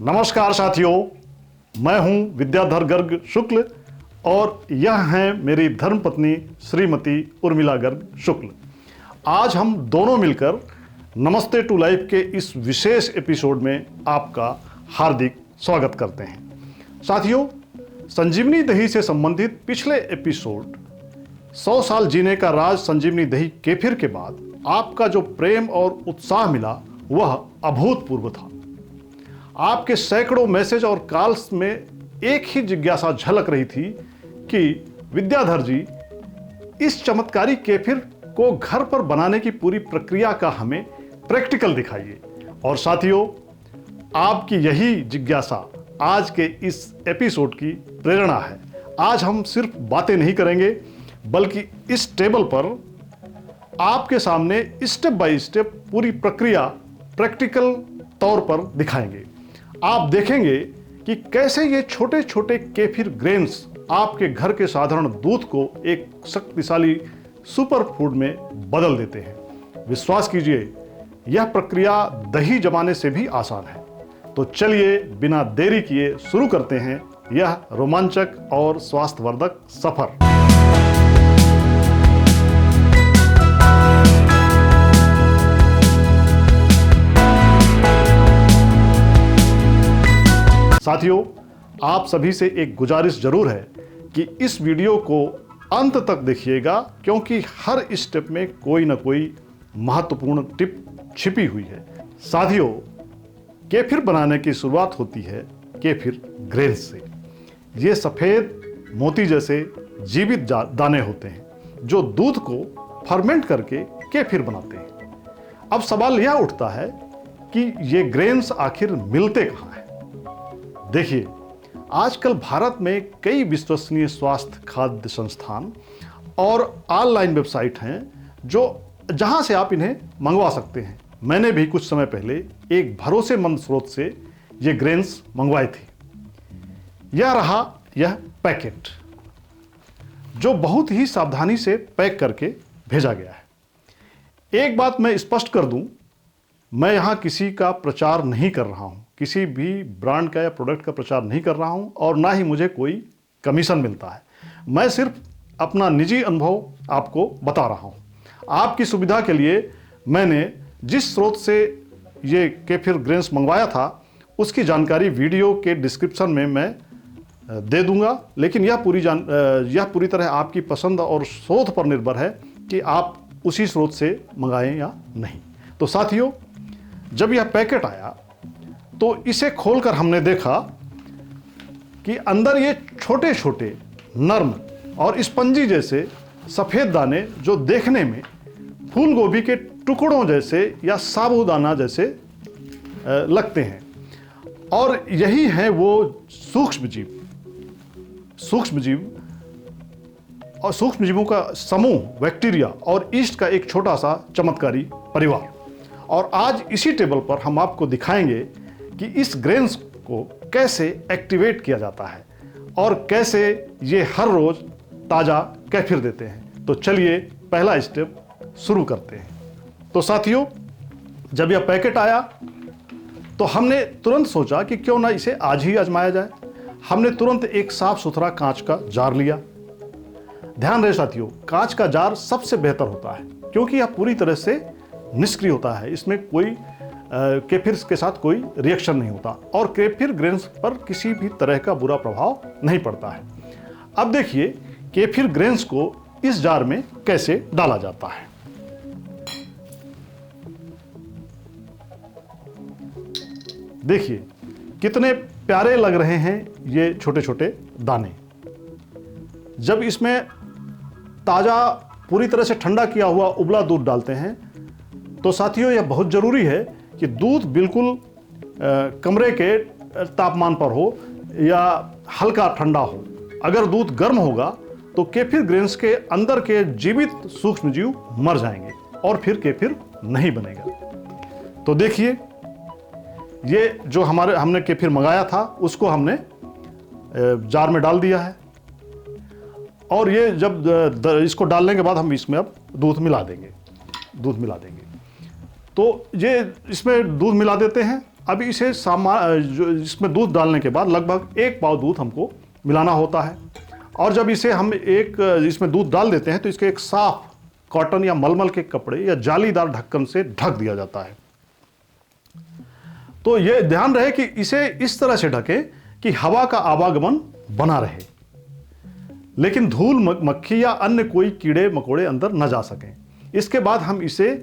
नमस्कार साथियों, मैं हूं विद्याधर गर्ग शुक्ल और यह हैं मेरी धर्मपत्नी श्रीमती उर्मिला गर्ग शुक्ल। आज हम दोनों मिलकर नमस्ते टू लाइफ के इस विशेष एपिसोड में आपका हार्दिक स्वागत करते हैं। साथियों, संजीवनी दही से संबंधित पिछले एपिसोड 100 साल जीने का राज संजीवनी दही केफिर के बाद आपका जो प्रेम और उत्साह मिला वह अभूतपूर्व था। आपके सैकड़ों मैसेज और कॉल्स में एक ही जिज्ञासा झलक रही थी कि विद्याधर जी, इस चमत्कारी केफिर को घर पर बनाने की पूरी प्रक्रिया का हमें प्रैक्टिकल दिखाइए। और साथियों, आपकी यही जिज्ञासा आज के इस एपिसोड की प्रेरणा है। आज हम सिर्फ बातें नहीं करेंगे, बल्कि इस टेबल पर आपके सामने स्टेप बाय स्टेप पूरी प्रक्रिया प्रैक्टिकल तौर पर दिखाएंगे। आप देखेंगे कि कैसे ये छोटे छोटे केफिर ग्रेन्स आपके घर के साधारण दूध को एक शक्तिशाली सुपर फूड में बदल देते हैं। विश्वास कीजिए, यह प्रक्रिया दही जमाने से भी आसान है। तो चलिए बिना देरी किए शुरू करते हैं यह रोमांचक और स्वास्थ्यवर्धक सफर। साथियों, आप सभी से एक गुजारिश जरूर है कि इस वीडियो को अंत तक देखिएगा, क्योंकि हर स्टेप में कोई ना कोई महत्वपूर्ण टिप छिपी हुई है। साथियों, केफिर बनाने की शुरुआत होती है केफिर ग्रेन्स से। ये सफ़ेद मोती जैसे जीवित दाने होते हैं जो दूध को फर्मेंट करके केफिर बनाते हैं। अब सवाल यह उठता है कि ये ग्रेन्स आखिर मिलते कहाँ हैं? देखिए, आजकल भारत में कई विश्वसनीय स्वास्थ्य खाद्य संस्थान और ऑनलाइन वेबसाइट हैं जहां से आप इन्हें मंगवा सकते हैं। मैंने भी कुछ समय पहले एक भरोसेमंद स्रोत से ये ग्रेन्स मंगवाए थे। यह पैकेट जो बहुत ही सावधानी से पैक करके भेजा गया है। एक बात मैं स्पष्ट कर दूं, मैं यहां किसी का प्रचार नहीं कर रहा हूं, किसी भी ब्रांड का या प्रोडक्ट का प्रचार नहीं कर रहा हूं और ना ही मुझे कोई कमीशन मिलता है। मैं सिर्फ अपना निजी अनुभव आपको बता रहा हूं। आपकी सुविधा के लिए मैंने जिस स्रोत से ये केफिर ग्रेन्स मंगवाया था उसकी जानकारी वीडियो के डिस्क्रिप्शन में मैं दे दूंगा, लेकिन यह पूरी तरह आपकी पसंद और शोध पर निर्भर है कि आप उसी स्रोत से मंगाएं या नहीं। तो साथियों, जब यह पैकेट आया तो इसे खोलकर हमने देखा कि अंदर ये छोटे छोटे नर्म और स्पंजी जैसे सफ़ेद दाने जो देखने में फूल गोभी के टुकड़ों जैसे या साबूदाना जैसे लगते हैं। और यही है वो सूक्ष्म जीवों का समूह, बैक्टीरिया और ईस्ट का एक छोटा सा चमत्कारी परिवार। और आज इसी टेबल पर हम आपको दिखाएंगे कि इस ग्रेन्स को कैसे एक्टिवेट किया जाता है और कैसे ये हर रोज ताज़ा केफिर देते हैं। तो चलिए पहला स्टेप शुरू करते हैं। तो साथियों, जब यह पैकेट आया तो हमने तुरंत सोचा कि क्यों ना इसे आज ही आजमाया जाए। हमने तुरंत एक साफ सुथरा कांच का जार लिया। ध्यान रहे साथियों, कांच का जार सबसे बेहतर होता है क्योंकि यह पूरी तरह से निष्क्रिय होता है। इसमें कोई केफिर के साथ कोई रिएक्शन नहीं होता और केफिर ग्रेन्स पर किसी भी तरह का बुरा प्रभाव नहीं पड़ता है। अब देखिए केफिर ग्रेन्स को इस जार में कैसे डाला जाता है। देखिए कितने प्यारे लग रहे हैं ये छोटे छोटे दाने। जब इसमें ताज़ा पूरी तरह से ठंडा किया हुआ उबला दूध डालते हैं तो साथियों, यह बहुत ज़रूरी है कि दूध बिल्कुल कमरे के तापमान पर हो या हल्का ठंडा हो। अगर दूध गर्म होगा तो केफिर ग्रेन्स के अंदर के जीवित सूक्ष्म जीव मर जाएंगे और फिर केफिर नहीं बनेगा। तो देखिए, ये जो हमने केफिर मंगाया था उसको हमने जार में डाल दिया है। और ये जब इसको डालने के बाद हम इसमें अब दूध मिला देंगे। तो ये इसमें दूध मिला देते हैं। अब इसे जो इसमें दूध डालने के बाद लगभग 1 पाव दूध हमको मिलाना होता है। और जब इसे हम इसमें दूध डाल देते हैं तो इसके एक साफ कॉटन या मलमल के कपड़े या जालीदार ढक्कन से ढक दिया जाता है। तो ये ध्यान रहे कि इसे इस तरह से ढके कि हवा का आवागमन बना रहे, लेकिन धूल मक्खी या अन्य कोई कीड़े मकोड़े अंदर न जा सकें। इसके बाद हम इसे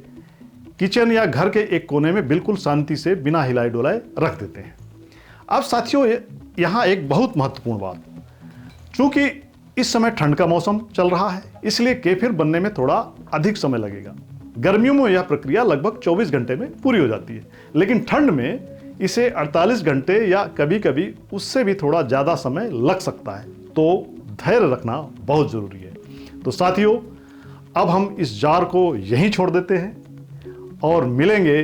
किचन या घर के एक कोने में बिल्कुल शांति से बिना हिलाए डुलाए रख देते हैं। अब साथियों, यहाँ एक बहुत महत्वपूर्ण बात, चूंकि इस समय ठंड का मौसम चल रहा है, इसलिए केफिर बनने में थोड़ा अधिक समय लगेगा। गर्मियों में यह प्रक्रिया लगभग 24 घंटे में पूरी हो जाती है, लेकिन ठंड में इसे 48 घंटे या कभी कभी उससे भी थोड़ा ज़्यादा समय लग सकता है। तो धैर्य रखना बहुत ज़रूरी है। तो साथियों, अब हम इस जार को यहीं छोड़ देते हैं और मिलेंगे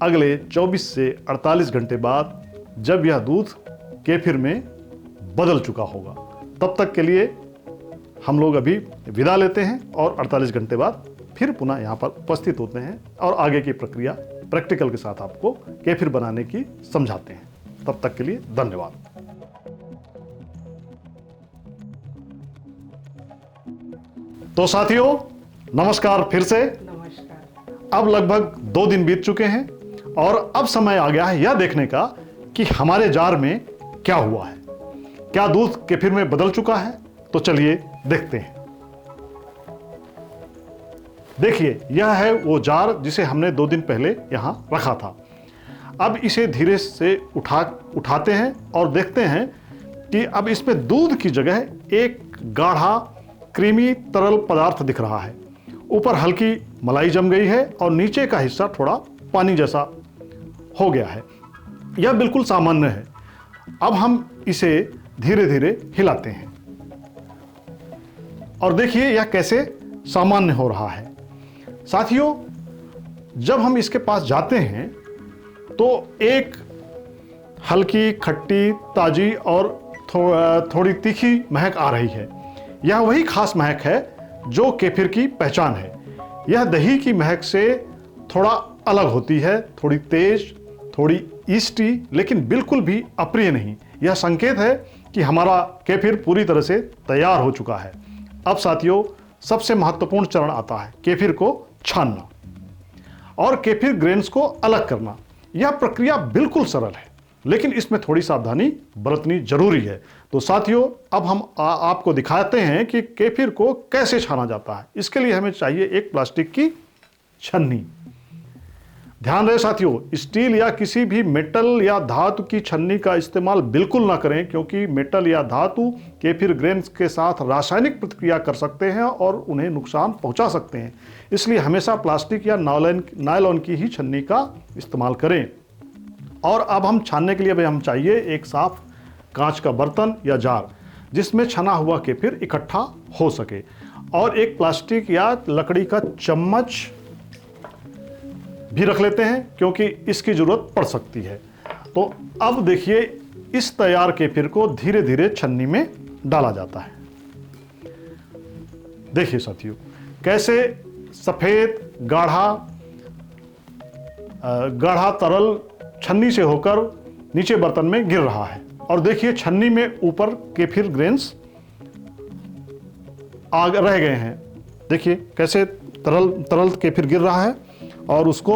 अगले 24 से 48 घंटे बाद, जब यह दूध केफिर में बदल चुका होगा। तब तक के लिए हम लोग अभी विदा लेते हैं और 48 घंटे बाद फिर पुनः यहाँ पर उपस्थित होते हैं और आगे की प्रक्रिया प्रैक्टिकल के साथ आपको केफिर बनाने की समझाते हैं। तब तक के लिए धन्यवाद। तो साथियों, नमस्कार फिर से। अब लगभग 2 दिन बीत चुके हैं और अब समय आ गया है यह देखने का कि हमारे जार में क्या हुआ है। क्या दूध केफिर में बदल चुका है? तो चलिए देखते हैं। देखिए, यह है वो जार जिसे हमने 2 दिन पहले यहां रखा था। अब इसे धीरे से उठाते हैं और देखते हैं कि अब इसमें दूध की जगह एक गाढ़ा क्रीमी तरल पदार्थ दिख रहा है। ऊपर हल्की मलाई जम गई है और नीचे का हिस्सा थोड़ा पानी जैसा हो गया है। यह बिल्कुल सामान्य है। अब हम इसे धीरे धीरे हिलाते हैं और देखिए यह कैसे सामान्य हो रहा है। साथियों, जब हम इसके पास जाते हैं तो एक हल्की खट्टी ताजी और थोड़ी तीखी महक आ रही है। यह वही खास महक है जो केफिर की पहचान है। यह दही की महक से थोड़ा अलग होती है, थोड़ी तेज, थोड़ी ईस्टी, लेकिन बिल्कुल भी अप्रिय नहीं। यह संकेत है कि हमारा केफिर पूरी तरह से तैयार हो चुका है। अब साथियों, सबसे महत्वपूर्ण चरण आता है, केफिर को छानना और केफिर ग्रेन्स को अलग करना। यह प्रक्रिया बिल्कुल सरल है, लेकिन इसमें थोड़ी सावधानी बरतनी जरूरी है। तो साथियों, अब हम आपको दिखाते हैं कि केफिर को कैसे छाना जाता है। इसके लिए हमें चाहिए एक प्लास्टिक की छन्नी। ध्यान रहे साथियों, स्टील या किसी भी मेटल या धातु की छन्नी का इस्तेमाल बिल्कुल ना करें, क्योंकि मेटल या धातु केफिर ग्रेन्स के साथ रासायनिक प्रतिक्रिया कर सकते हैं और उन्हें नुकसान पहुंचा सकते हैं। इसलिए हमेशा प्लास्टिक या नायलॉन की ही छन्नी का इस्तेमाल करें। और अब हम छानने के लिए हम चाहिए एक साफ कांच का बर्तन या जार जिसमें छना हुआ केफिर इकट्ठा हो सके, और एक प्लास्टिक या लकड़ी का चम्मच भी रख लेते हैं क्योंकि इसकी जरूरत पड़ सकती है। तो अब देखिए, इस तैयार केफिर को धीरे धीरे छन्नी में डाला जाता है। देखिए साथियों, कैसे सफेद गाढ़ा तरल छन्नी से होकर नीचे बर्तन में गिर रहा है। और देखिए, छन्नी में ऊपर केफिर ग्रेन्स रह गए हैं। देखिए कैसे तरल केफिर गिर रहा है और उसको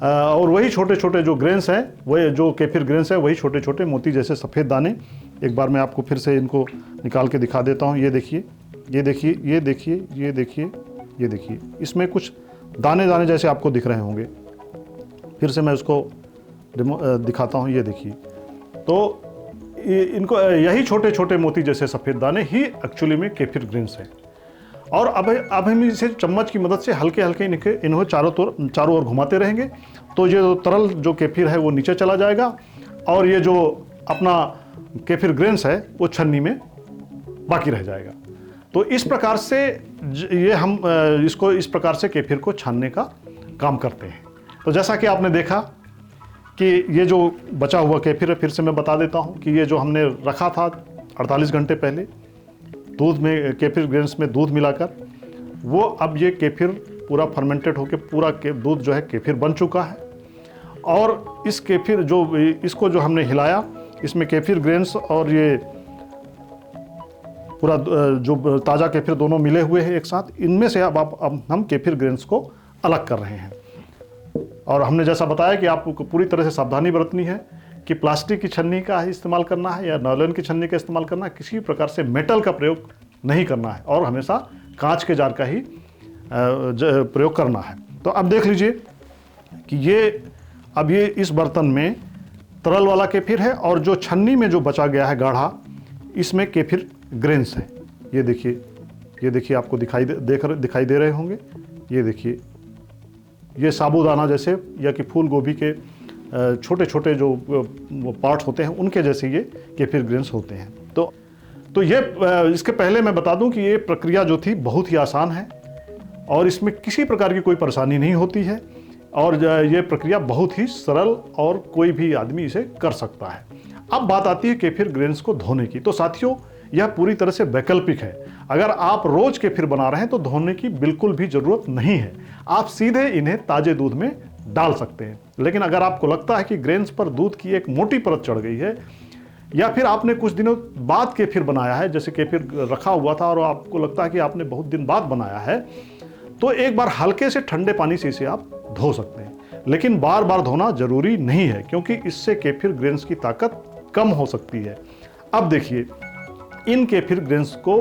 और वही छोटे छोटे जो ग्रेन्स हैं, वही जो केफिर ग्रेन्स है, वही छोटे छोटे मोती जैसे सफ़ेद दाने। एक बार मैं आपको फिर से इनको निकाल के दिखा देता हूँ। ये देखिए, ये देखिए, ये देखिए, ये देखिए, ये देखिए, इसमें कुछ दाने दाने जैसे आपको दिख रहे होंगे। फिर से मैं उसको दिखाता हूँ। ये देखिए, तो इनको यही छोटे छोटे मोती जैसे सफ़ेद दाने ही एक्चुअली में केफिर ग्रेन्स हैं। और अब हम इसे चम्मच की मदद से हल्के हल्के इन्हें चारों ओर घुमाते रहेंगे तो ये तरल जो केफिर है वो नीचे चला जाएगा और ये जो अपना केफिर ग्रेन्स है वो छन्नी में बाकी रह जाएगा। तो इस प्रकार से ये हम इसको इस प्रकार से केफिर को छानने का काम करते हैं। तो जैसा कि आपने देखा कि ये जो बचा हुआ केफिर है, फिर से मैं बता देता हूँ कि ये जो हमने रखा था 48 घंटे पहले, दूध में, केफिर ग्रेन्स में दूध मिलाकर, वो अब ये केफिर पूरा फर्मेंटेड होकर पूरा दूध जो है केफिर बन चुका है। और इस केफिर इसको जो हमने हिलाया, इसमें केफिर ग्रेन्स और ये पूरा जो ताज़ा केफिर दोनों मिले हुए हैं एक साथ, इनमें से अब हम केफिर ग्रेन्स को अलग कर रहे हैं। और हमने जैसा बताया कि आपको पूरी तरह से सावधानी बरतनी है कि प्लास्टिक की छन्नी का इस्तेमाल करना है या नायलॉन की छन्नी का इस्तेमाल करना है, किसी प्रकार से मेटल का प्रयोग नहीं करना है और हमेशा कांच के जार का ही प्रयोग करना है। तो अब देख लीजिए कि ये इस बर्तन में तरल वाला केफिर है और जो छन्नी में जो बचा गया है गाढ़ा, इसमें केफिर ग्रेन्स है। ये देखिए आपको दिखाई दे रहे होंगे। ये देखिए, ये साबूदाना जैसे या कि फूल गोभी के छोटे छोटे जो पार्ट्स होते हैं उनके जैसे ये केफिर ग्रेन्स होते हैं। तो ये इसके पहले मैं बता दूं कि ये प्रक्रिया जो थी बहुत ही आसान है और इसमें किसी प्रकार की कोई परेशानी नहीं होती है और ये प्रक्रिया बहुत ही सरल और कोई भी आदमी इसे कर सकता है। अब बात आती है केफिर ग्रेन्स को धोने की। तो साथियों, यह पूरी तरह से वैकल्पिक है। अगर आप रोज केफिर बना रहे हैं तो धोने की बिल्कुल भी जरूरत नहीं है, आप सीधे इन्हें ताजे दूध में डाल सकते हैं। लेकिन अगर आपको लगता है कि ग्रेन्स पर दूध की एक मोटी परत चढ़ गई है या फिर आपने कुछ दिनों बाद केफिर बनाया है, जैसे केफिर रखा हुआ था और आपको लगता है कि आपने बहुत दिन बाद बनाया है, तो एक बार हल्के से ठंडे पानी से इसे आप धो सकते हैं। लेकिन बार बार धोना जरूरी नहीं है क्योंकि इससे केफिर ग्रेन्स की ताकत कम हो सकती है। अब देखिए, इन केफिर ग्रेन्स को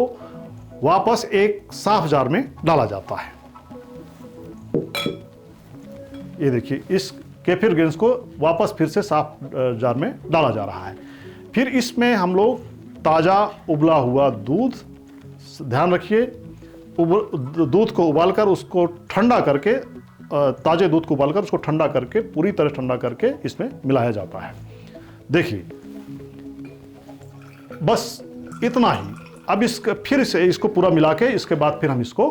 वापस एक साफ जार में डाला जाता है। ये देखिए, इस केफिर ग्रेन्स को वापस फिर से साफ जार में डाला जा रहा है। फिर इसमें हम लोग ताज़ा उबला हुआ दूध, ध्यान रखिए, दूध को उबालकर उसको ठंडा करके, ताजे दूध को उबालकर उसको ठंडा करके, पूरी तरह ठंडा करके इसमें मिलाया जाता है। देखिए, बस इतना ही। अब फिर से इसको पूरा मिला के इसके बाद फिर हम इसको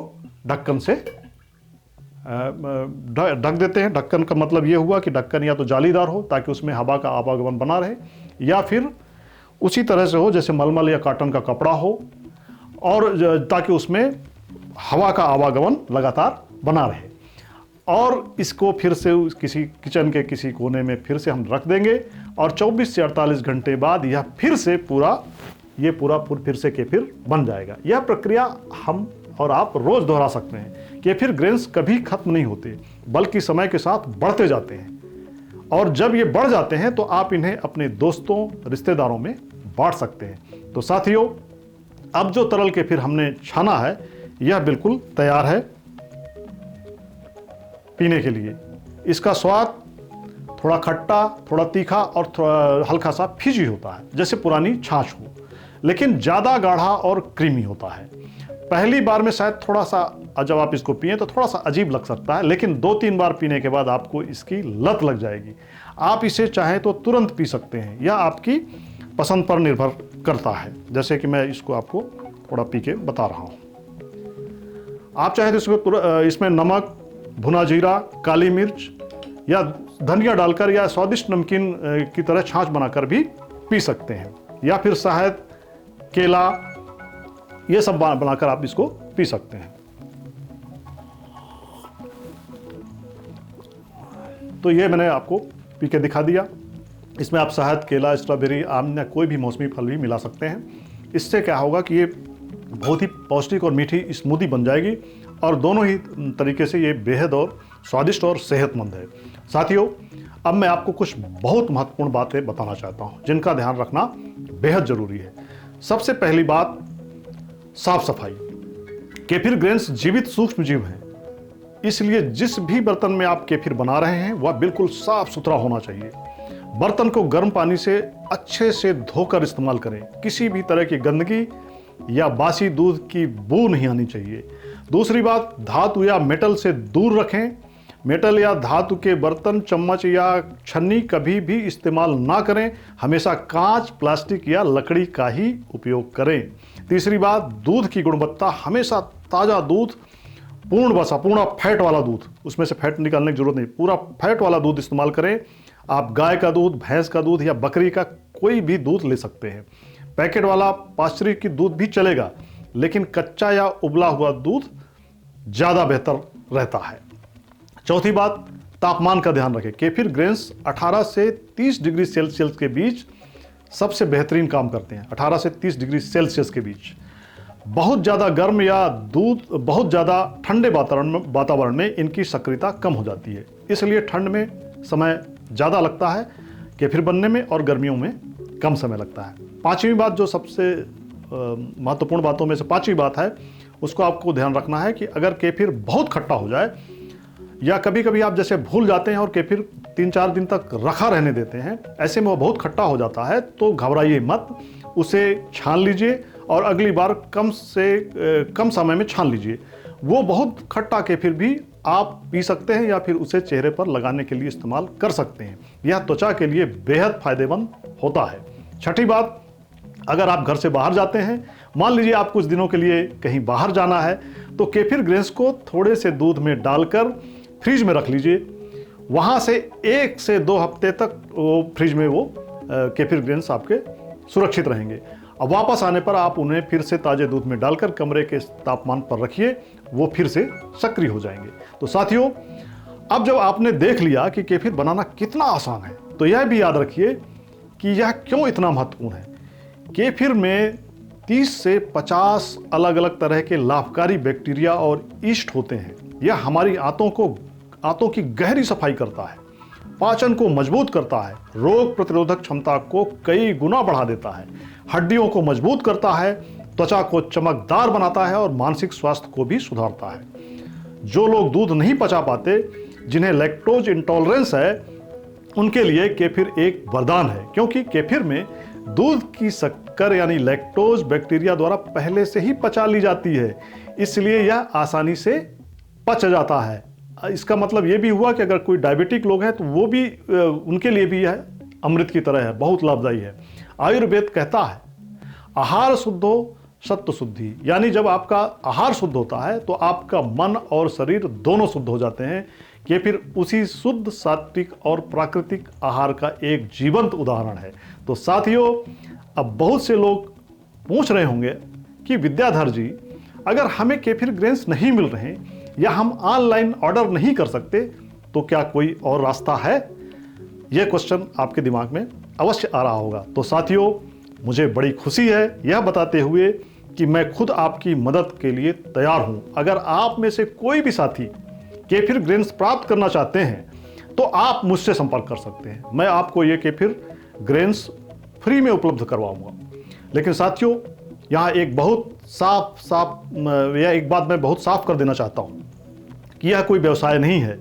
ढक्कन से ढक देते हैं। ढक्कन का मतलब ये हुआ कि ढक्कन या तो जालीदार हो ताकि उसमें हवा का आवागमन बना रहे, या फिर उसी तरह से हो जैसे मलमल या कॉटन का कपड़ा हो, और ताकि उसमें हवा का आवागमन लगातार बना रहे। और इसको फिर से किसी किचन के किसी कोने में फिर से हम रख देंगे और 24 से 48 घंटे बाद यह फिर से फिर से केफिर बन जाएगा। यह प्रक्रिया हम और आप रोज दोहरा सकते हैं। केफिर ग्रेन्स कभी खत्म नहीं होते, बल्कि समय के साथ बढ़ते जाते हैं और जब ये बढ़ जाते हैं तो आप इन्हें अपने दोस्तों, रिश्तेदारों में बांट सकते हैं। तो साथियों, अब जो तरल केफिर हमने छाना है यह बिल्कुल तैयार है पीने के लिए। इसका स्वाद थोड़ा खट्टा, थोड़ा तीखा और थोड़ा हल्का सा फिजी होता है, जैसे पुरानी छाछ हो, लेकिन ज़्यादा गाढ़ा और क्रीमी होता है। पहली बार में शायद थोड़ा सा, जब आप इसको पिए तो थोड़ा सा अजीब लग सकता है, लेकिन 2-3 बार पीने के बाद आपको इसकी लत लग जाएगी। आप इसे चाहें तो तुरंत पी सकते हैं, यह आपकी पसंद पर निर्भर करता है। जैसे कि मैं इसको आपको थोड़ा पी के बता रहा हूँ। आप चाहें तो इसमें नमक, भुना जीरा, काली मिर्च या धनिया डालकर या स्वादिष्ट नमकीन की तरह छाछ बनाकर भी पी सकते हैं, या फिर शहद, केला, ये सब बनाकर आप इसको पी सकते हैं। तो ये मैंने आपको पी के दिखा दिया। इसमें आप शहद, केला, स्ट्रॉबेरी, आम या कोई भी मौसमी फल भी मिला सकते हैं। इससे क्या होगा कि ये बहुत ही पौष्टिक और मीठी स्मूदी बन जाएगी और दोनों ही तरीके से ये बेहद और स्वादिष्ट और सेहतमंद है। साथियों, अब मैं आपको कुछ बहुत महत्वपूर्ण बातें बताना चाहता हूँ जिनका ध्यान रखना बेहद जरूरी है। सबसे पहली बात, साफ सफाई। केफिर ग्रेन्स जीवित सूक्ष्म जीव हैं, इसलिए जिस भी बर्तन में आप केफिर बना रहे हैं वह बिल्कुल साफ सुथरा होना चाहिए। बर्तन को गर्म पानी से अच्छे से धोकर इस्तेमाल करें। किसी भी तरह की गंदगी या बासी दूध की बू नहीं आनी चाहिए। दूसरी बात, धातु या मेटल से दूर रखें। मेटल या धातु के बर्तन, चम्मच या छन्नी कभी भी इस्तेमाल ना करें। हमेशा कांच, प्लास्टिक या लकड़ी का ही उपयोग करें। तीसरी बात, दूध की गुणवत्ता। हमेशा ताज़ा दूध, पूर्ण वसा, पूर्ण फैट वाला दूध, उसमें से फैट निकालने की जरूरत नहीं, पूरा फैट वाला दूध इस्तेमाल करें। आप गाय का दूध, भैंस का दूध या बकरी का कोई भी दूध ले सकते हैं। पैकेट वाला पास्चुरित दूध भी चलेगा, लेकिन कच्चा या उबला हुआ दूध ज़्यादा बेहतर रहता है। चौथी बात, तापमान का ध्यान रखें। केफिर ग्रेन्स 18 से 30 डिग्री सेल्सियस के बीच सबसे बेहतरीन काम करते हैं। 18 से 30 डिग्री सेल्सियस के बीच। बहुत ज़्यादा गर्म या दूध बहुत ज़्यादा ठंडे वातावरण में इनकी सक्रियता कम हो जाती है, इसलिए ठंड में समय ज़्यादा लगता है केफिर बनने में और गर्मियों में कम समय लगता है। पांचवी बात, जो सबसे महत्वपूर्ण बातों में से पांचवी बात है, उसको आपको ध्यान रखना है कि अगर केफिर बहुत खट्टा हो जाए या कभी कभी आप जैसे भूल जाते हैं और केफिर 3-4 दिन तक रखा रहने देते हैं, ऐसे में वो बहुत खट्टा हो जाता है, तो घबराइए मत, उसे छान लीजिए और अगली बार कम से कम समय में छान लीजिए। वो बहुत खट्टा केफिर भी आप पी सकते हैं या फिर उसे चेहरे पर लगाने के लिए इस्तेमाल कर सकते हैं। यह त्वचा के लिए बेहद फायदेमंद होता है। छठी बात, अगर आप घर से बाहर जाते हैं, मान लीजिए आप कुछ दिनों के लिए कहीं बाहर जाना है, तो केफिर ग्रेन्स को थोड़े से दूध में डालकर फ्रिज में रख लीजिए। वहाँ से 1 से 2 हफ्ते तक वो फ्रिज में वो केफिर ग्रेन्स आपके सुरक्षित रहेंगे। अब वापस आने पर आप उन्हें फिर से ताज़े दूध में डालकर कमरे के तापमान पर रखिए, वो फिर से सक्रिय हो जाएंगे। तो साथियों, अब जब आपने देख लिया कि केफिर बनाना कितना आसान है, तो यह भी याद रखिए कि यह क्यों इतना महत्वपूर्ण है। केफिर में 30 से 50 अलग अलग तरह के लाभकारी बैक्टीरिया और ईस्ट होते हैं। यह हमारी आंतों की गहरी सफाई करता है, पाचन को मजबूत करता है, रोग प्रतिरोधक क्षमता को कई गुना बढ़ा देता है, हड्डियों को मजबूत करता है, त्वचा को चमकदार बनाता है और मानसिक स्वास्थ्य को भी सुधारता है। जो लोग दूध नहीं पचा पाते, जिन्हें लैक्टोज इंटॉलरेंस है, उनके लिए केफिर एक वरदान है, क्योंकि केफिर में दूध की शक्कर यानी लैक्टोज बैक्टीरिया द्वारा पहले से ही पचा ली जाती है, इसलिए यह आसानी से पच जाता है। इसका मतलब ये भी हुआ कि अगर कोई डायबिटिक लोग हैं तो वो भी उनके लिए भी यह अमृत की तरह है, बहुत लाभदायी है। आयुर्वेद कहता है, आहार शुद्ध हो सत्व शुद्धि, यानी जब आपका आहार शुद्ध होता है तो आपका मन और शरीर दोनों शुद्ध हो जाते हैं। केफिर उसी शुद्ध, सात्विक और प्राकृतिक आहार का एक जीवंत उदाहरण है। तो साथियों, अब बहुत से लोग पूछ रहे होंगे कि विद्याधर जी, अगर हमें केफिर ग्रेन्स नहीं मिल रहे या हम ऑनलाइन ऑर्डर नहीं कर सकते, तो क्या कोई और रास्ता है? यह क्वेश्चन आपके दिमाग में अवश्य आ रहा होगा। तो साथियों, मुझे बड़ी खुशी है यह बताते हुए कि मैं खुद आपकी मदद के लिए तैयार हूं। अगर आप में से कोई भी साथी केफिर ग्रेन्स प्राप्त करना चाहते हैं तो आप मुझसे संपर्क कर सकते हैं। मैं आपको ये केफिर ग्रेन्स फ्री में उपलब्ध करवाऊंगा। लेकिन साथियों, यहाँ एक बात मैं बहुत साफ कर देना चाहता हूँ कि यह कोई व्यवसाय नहीं है।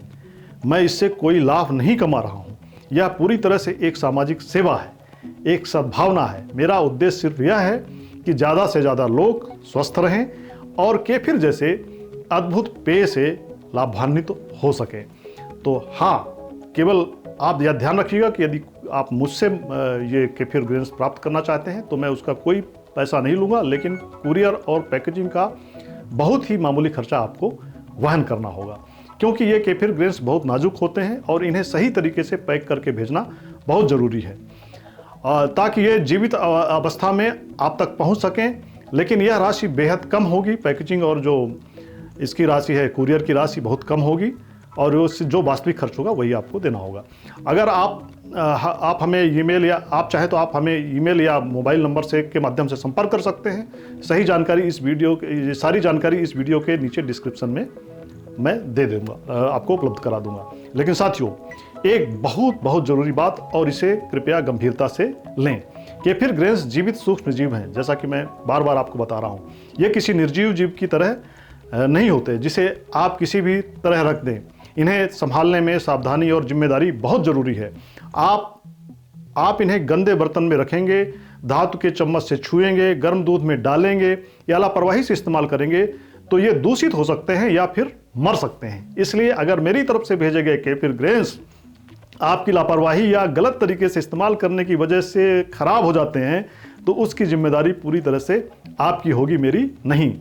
मैं इससे कोई लाभ नहीं कमा रहा हूँ। यह पूरी तरह से एक सामाजिक सेवा है, एक सद्भावना है। मेरा उद्देश्य सिर्फ यह है कि ज़्यादा से ज़्यादा लोग स्वस्थ रहें और केफिर जैसे अद्भुत पेय से लाभान्वित हो सकें। तो हाँ, केवल आप यह ध्यान रखिएगा कि यदि आप मुझसे ये केफिर ग्रेन्स प्राप्त करना चाहते हैं तो मैं उसका कोई पैसा नहीं लूँगा, लेकिन कुरियर और पैकेजिंग का बहुत ही मामूली खर्चा आपको वहन करना होगा, क्योंकि ये केफिर ग्रेन्स बहुत नाजुक होते हैं और इन्हें सही तरीके से पैक करके भेजना बहुत ज़रूरी है ताकि ये जीवित अवस्था में आप तक पहुंच सकें। लेकिन यह राशि बेहद कम होगी, पैकेजिंग और जो इसकी राशि है, कुरियर की राशि बहुत कम होगी और जो वास्तविक खर्च होगा वही आपको देना होगा। अगर आप हमें ईमेल या आप चाहे तो आप हमें ईमेल या मोबाइल नंबर से के माध्यम से संपर्क कर सकते हैं। सारी जानकारी इस वीडियो के नीचे डिस्क्रिप्शन में मैं दे दूंगा, आपको उपलब्ध करा दूंगा। लेकिन साथियों, एक बहुत ज़रूरी बात, और इसे कृपया गंभीरता से लें। केफिर ग्रेन्स जीवित सूक्ष्म जीव हैं, जैसा कि मैं बार बार आपको बता रहा हूँ। ये किसी निर्जीव जीव की तरह नहीं होते जिसे आप किसी भी तरह रख दें। इन्हें संभालने में सावधानी और जिम्मेदारी बहुत ज़रूरी है। आप इन्हें गंदे बर्तन में रखेंगे, धातु के चम्मच से छुएंगे, गर्म दूध में डालेंगे या लापरवाही से इस्तेमाल करेंगे तो ये दूषित हो सकते हैं या फिर मर सकते हैं। इसलिए अगर मेरी तरफ से भेजे गए केफिर ग्रेन्स आपकी लापरवाही या गलत तरीके से इस्तेमाल करने की वजह से खराब हो जाते हैं तो उसकी जिम्मेदारी पूरी तरह से आपकी होगी, मेरी नहीं।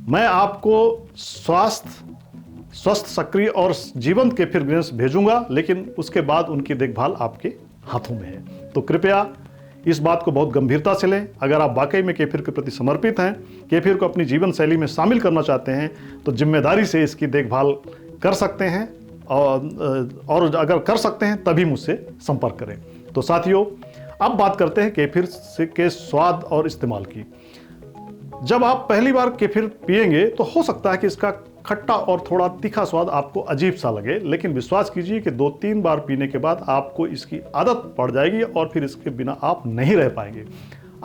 मैं आपको स्वस्थ, सक्रिय और जीवंत केफिर ग्रेन्स भेजूंगा, लेकिन उसके बाद उनकी देखभाल आपके हाथों में है। तो कृपया इस बात को बहुत गंभीरता से लें। अगर आप वाकई में केफिर के प्रति समर्पित हैं, केफिर को अपनी जीवन शैली में शामिल करना चाहते हैं, तो जिम्मेदारी से इसकी देखभाल कर सकते हैं और अगर कर सकते हैं तभी मुझसे संपर्क करें। तो साथियों, अब बात करते हैं केफिर के स्वाद और इस्तेमाल की। जब आप पहली बार केफिर पिएंगे तो हो सकता है कि इसका खट्टा और थोड़ा तीखा स्वाद आपको अजीब सा लगे, लेकिन विश्वास कीजिए कि 2-3 बार पीने के बाद आपको इसकी आदत पड़ जाएगी और फिर इसके बिना आप नहीं रह पाएंगे।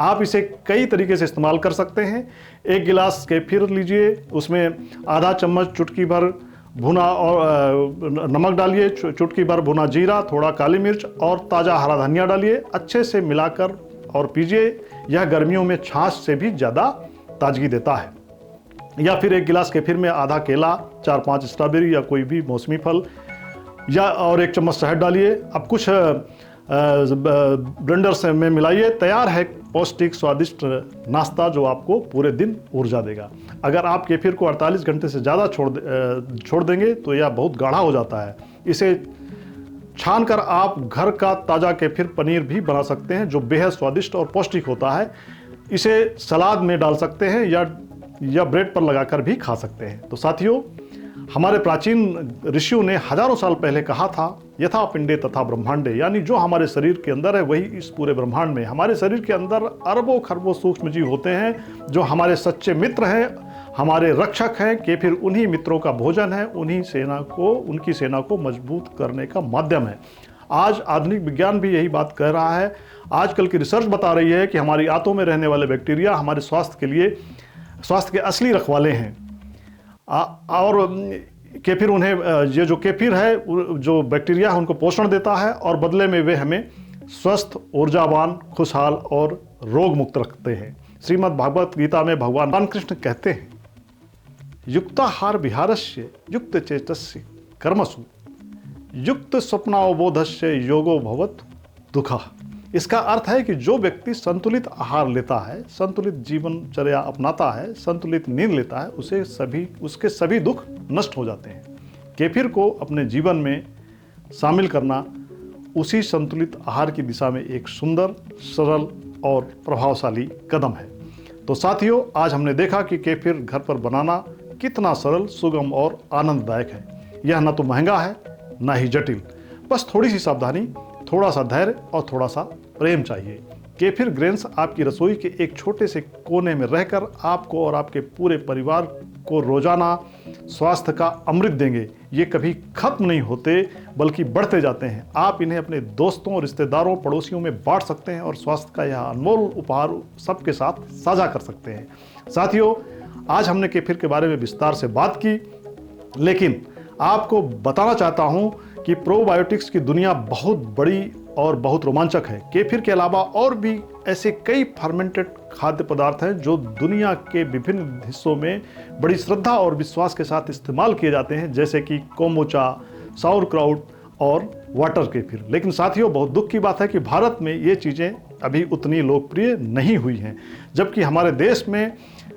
आप इसे कई तरीके से इस्तेमाल कर सकते हैं। 1 गिलास केफिर लीजिए, उसमें आधा चम्मच चुटकी भर भुना और नमक डालिए, चुटकी भर भुना जीरा, थोड़ा काली मिर्च और ताज़ा हरा धनिया डालिए, अच्छे से मिलाकर और पीजिए। यह गर्मियों में छाछ से भी ज़्यादा ताजगी देता है। या फिर 1 गिलास केफिर में आधा केला, 4-5 स्ट्रॉबेरी या कोई भी मौसमी फल या और 1 चम्मच शहद डालिए। अब कुछ ब्लेंडर से में मिलाइए। तैयार है पौष्टिक स्वादिष्ट नाश्ता जो आपको पूरे दिन ऊर्जा देगा। अगर आप केफिर को 48 घंटे से ज़्यादा छोड़ देंगे तो यह बहुत गाढ़ा हो जाता है। इसे छानकर आप घर का ताज़ा केफिर पनीर भी बना सकते हैं जो बेहद स्वादिष्ट और पौष्टिक होता है। इसे सलाद में डाल सकते हैं या ब्रेड पर लगाकर भी खा सकते हैं। तो साथियों, हमारे प्राचीन ऋषियों ने हजारों साल पहले कहा था, यथा पिंडे तथा ब्रह्मांडे, यानी जो हमारे शरीर के अंदर है वही इस पूरे ब्रह्मांड में। हमारे शरीर के अंदर अरबों खरबों सूक्ष्म जीव होते हैं जो हमारे सच्चे मित्र हैं, हमारे रक्षक हैं। केफिर उन्हीं मित्रों का भोजन है, उनकी सेना को मजबूत करने का माध्यम है। आज आधुनिक विज्ञान भी यही बात कह रहा है। आजकल की रिसर्च बता रही है कि हमारी आंतों में रहने वाले बैक्टीरिया हमारे स्वास्थ्य के असली रखवाले हैं। और केफिर उन्हें, ये जो केफिर है, जो बैक्टीरिया है उनको पोषण देता है और बदले में वे हमें स्वस्थ, ऊर्जावान, खुशहाल और रोग मुक्त रखते हैं। श्रीमद् भागवत गीता में भगवान राम कृष्ण कहते हैं, युक्ताहार विहारस्य युक्त चेतस्य कर्मसु युक्त स्वप्नावबोधस्य योगो भवत दुखा। इसका अर्थ है कि जो व्यक्ति संतुलित आहार लेता है, संतुलित जीवनचर्या अपनाता है, संतुलित नींद लेता है, उसके सभी दुख नष्ट हो जाते हैं। केफिर को अपने जीवन में शामिल करना उसी संतुलित आहार की दिशा में एक सुंदर, सरल और प्रभावशाली कदम है। तो साथियों, आज हमने देखा कि केफिर घर पर बनाना कितना सरल, सुगम और आनंददायक है। यह न तो महंगा है न ही जटिल, बस थोड़ी सी सावधानी, थोड़ा सा धैर्य और थोड़ा सा प्रेम चाहिए। केफिर ग्रेन्स आपकी रसोई के एक छोटे से कोने में रहकर आपको और आपके पूरे परिवार को रोजाना स्वास्थ्य का अमृत देंगे। ये कभी खत्म नहीं होते बल्कि बढ़ते जाते हैं। आप इन्हें अपने दोस्तों, रिश्तेदारों, पड़ोसियों में बांट सकते हैं और स्वास्थ्य का यह अनमोल उपहार सबके साथ साझा कर सकते हैं। साथियों, आज हमने केफिर के बारे में विस्तार से बात की, लेकिन आपको बताना चाहता हूं कि प्रोबायोटिक्स की दुनिया बहुत बड़ी और बहुत रोमांचक है। केफिर के अलावा और भी ऐसे कई फर्मेंटेड खाद्य पदार्थ हैं जो दुनिया के विभिन्न हिस्सों में बड़ी श्रद्धा और विश्वास के साथ इस्तेमाल किए जाते हैं, जैसे कि कोम्बुचा, साउरक्राउट और वाटर केफिर। लेकिन साथियों, बहुत दुख की बात है कि भारत में ये चीज़ें अभी उतनी लोकप्रिय नहीं हुई हैं, जबकि हमारे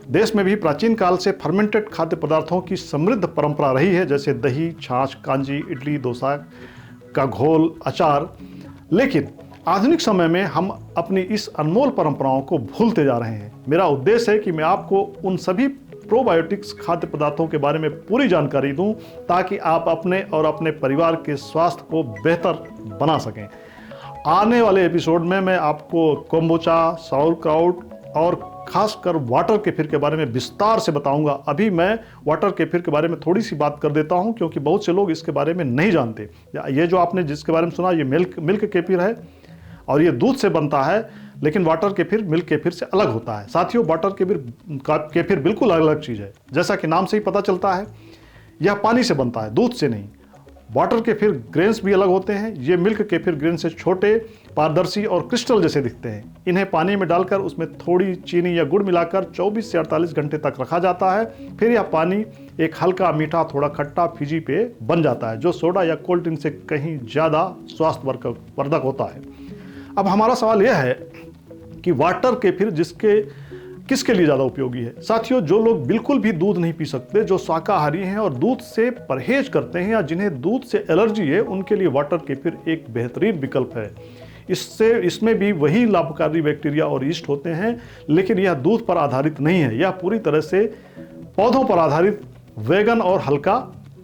देश में भी प्राचीन काल से फर्मेंटेड खाद्य पदार्थों की समृद्ध परंपरा रही है, जैसे दही, छाछ, कांजी, इडली, डोसा का घोल, अचार। लेकिन आधुनिक समय में हम अपनी इस अनमोल परंपराओं को भूलते जा रहे हैं। मेरा उद्देश्य है कि मैं आपको उन सभी प्रोबायोटिक्स खाद्य पदार्थों के बारे में पूरी जानकारी दूं ताकि आप अपने और अपने परिवार के स्वास्थ्य को बेहतर बना सकें। आने वाले एपिसोड में मैं आपको कोम्बुचा, साउरक्राउट और खासकर वाटर केफिर के बारे में विस्तार से बताऊंगा। अभी मैं वाटर केफिर के बारे में थोड़ी सी बात कर देता हूं, क्योंकि बहुत से लोग इसके बारे में नहीं जानते। ये जो आपने जिसके बारे में सुना, ये मिल्क केफिर है और ये दूध से बनता है, लेकिन वाटर केफिर मिल्क केफिर से अलग होता है। साथियों, वाटर केफिर बिल्कुल अलग चीज़ है। जैसा कि नाम से ही पता चलता है, यह पानी से बनता है, दूध से नहीं। वाटर केफिर ग्रेन्स भी अलग होते हैं। ये मिल्क केफिर ग्रेन से छोटे, पारदर्शी और क्रिस्टल जैसे दिखते हैं। इन्हें पानी में डालकर उसमें थोड़ी चीनी या गुड़ मिलाकर 24 से 48 घंटे तक रखा जाता है। फिर यह पानी एक हल्का मीठा, थोड़ा खट्टा फिजी पे बन जाता है, जो सोडा या कोल्ड ड्रिंक से कहीं ज़्यादा स्वास्थ्यवर्धक होता है। अब हमारा सवाल यह है कि वाटर केफिर किसके लिए ज़्यादा उपयोगी है। साथियों, जो लोग बिल्कुल भी दूध नहीं पी सकते, जो शाकाहारी हैं और दूध से परहेज करते हैं या जिन्हें दूध से एलर्जी है, उनके लिए वाटर केफिर एक बेहतरीन विकल्प है। इसमें भी वही लाभकारी बैक्टीरिया और यीस्ट होते हैं, लेकिन यह दूध पर आधारित नहीं है, यह पूरी तरह से पौधों पर आधारित वेगन और हल्का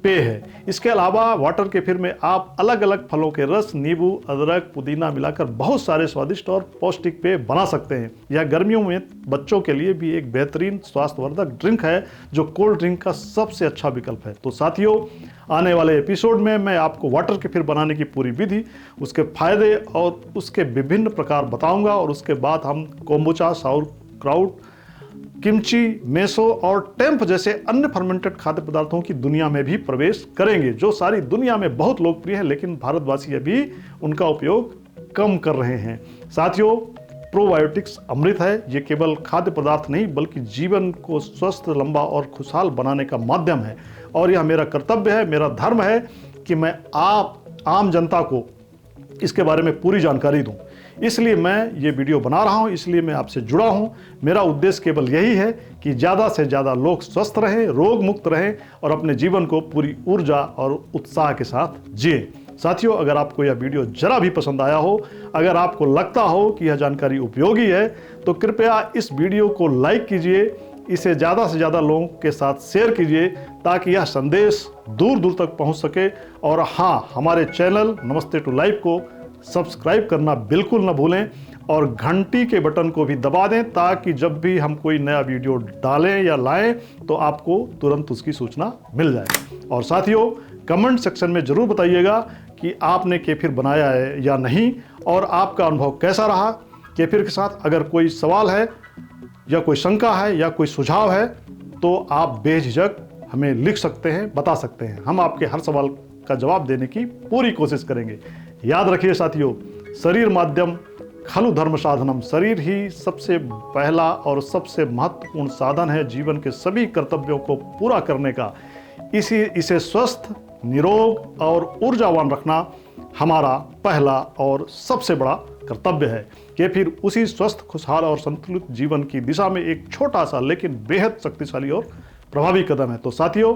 पेय है। इसके अलावा वाटर केफिर में आप अलग अलग फलों के रस, नींबू, अदरक, पुदीना मिलाकर बहुत सारे स्वादिष्ट और पौष्टिक पेय बना सकते हैं। यह गर्मियों में बच्चों के लिए भी एक बेहतरीन स्वास्थ्यवर्धक ड्रिंक है, जो कोल्ड ड्रिंक का सबसे अच्छा विकल्प है। तो साथियों, आने वाले एपिसोड में मैं आपको वाटर केफिर बनाने की पूरी विधि, उसके फायदे और उसके विभिन्न प्रकार बताऊंगा, और उसके बाद हम कोम्बुचा, साउरक्राउट, किमची, मेसो और टेम्प जैसे अन्य फर्मेंटेड खाद्य पदार्थों की दुनिया में भी प्रवेश करेंगे, जो सारी दुनिया में बहुत लोकप्रिय है, लेकिन भारतवासी अभी उनका उपयोग कम कर रहे हैं। साथियों, प्रोबायोटिक्स अमृत है। ये केवल खाद्य पदार्थ नहीं, बल्कि जीवन को स्वस्थ, लंबा और खुशहाल बनाने का माध्यम है। और यह मेरा कर्तव्य है, मेरा धर्म है कि मैं आम जनता को इसके बारे में पूरी जानकारी दूं। इसलिए मैं ये वीडियो बना रहा हूं, इसलिए मैं आपसे जुड़ा हूं। मेरा उद्देश्य केवल यही है कि ज़्यादा से ज़्यादा लोग स्वस्थ रहें, रोग मुक्त रहें और अपने जीवन को पूरी ऊर्जा और उत्साह के साथ जिएं। साथियों, अगर आपको यह वीडियो जरा भी पसंद आया हो, अगर आपको लगता हो कि यह जानकारी उपयोगी है, तो कृपया इस वीडियो को लाइक कीजिए, इसे ज़्यादा से ज़्यादा लोगों के साथ शेयर कीजिए, ताकि यह संदेश दूर दूर तक पहुंच सके। और हाँ, हमारे चैनल नमस्ते टू लाइफ को सब्सक्राइब करना बिल्कुल न भूलें और घंटी के बटन को भी दबा दें, ताकि जब भी हम कोई नया वीडियो डालें या लाएं तो आपको तुरंत उसकी सूचना मिल जाए। और साथियों, कमेंट सेक्शन में ज़रूर बताइएगा कि आपने केफिर बनाया है या नहीं, और आपका अनुभव कैसा रहा केफिर के साथ। अगर कोई सवाल है या कोई शंका है या कोई सुझाव है, तो आप बेझिझक हमें लिख सकते हैं, बता सकते हैं। हम आपके हर सवाल का जवाब देने की पूरी कोशिश करेंगे। याद रखिए साथियों, शरीर माध्यम खलु धर्म साधनम, शरीर ही सबसे पहला और सबसे महत्वपूर्ण साधन है जीवन के सभी कर्तव्यों को पूरा करने का। इसे स्वस्थ, निरोग और ऊर्जावान रखना हमारा पहला और सबसे बड़ा कर्तव्य है। केफिर उसी स्वस्थ, खुशहाल और संतुलित जीवन की दिशा में एक छोटा सा लेकिन बेहद शक्तिशाली और प्रभावी कदम है। तो साथियों,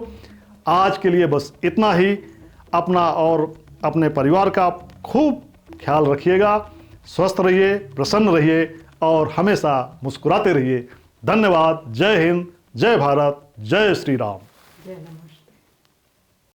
आज के लिए बस इतना ही। अपना और अपने परिवार का खूब ख्याल रखिएगा, स्वस्थ रहिए, प्रसन्न रहिए और हमेशा मुस्कुराते रहिए। धन्यवाद। जय हिंद, जय भारत, जय श्री राम।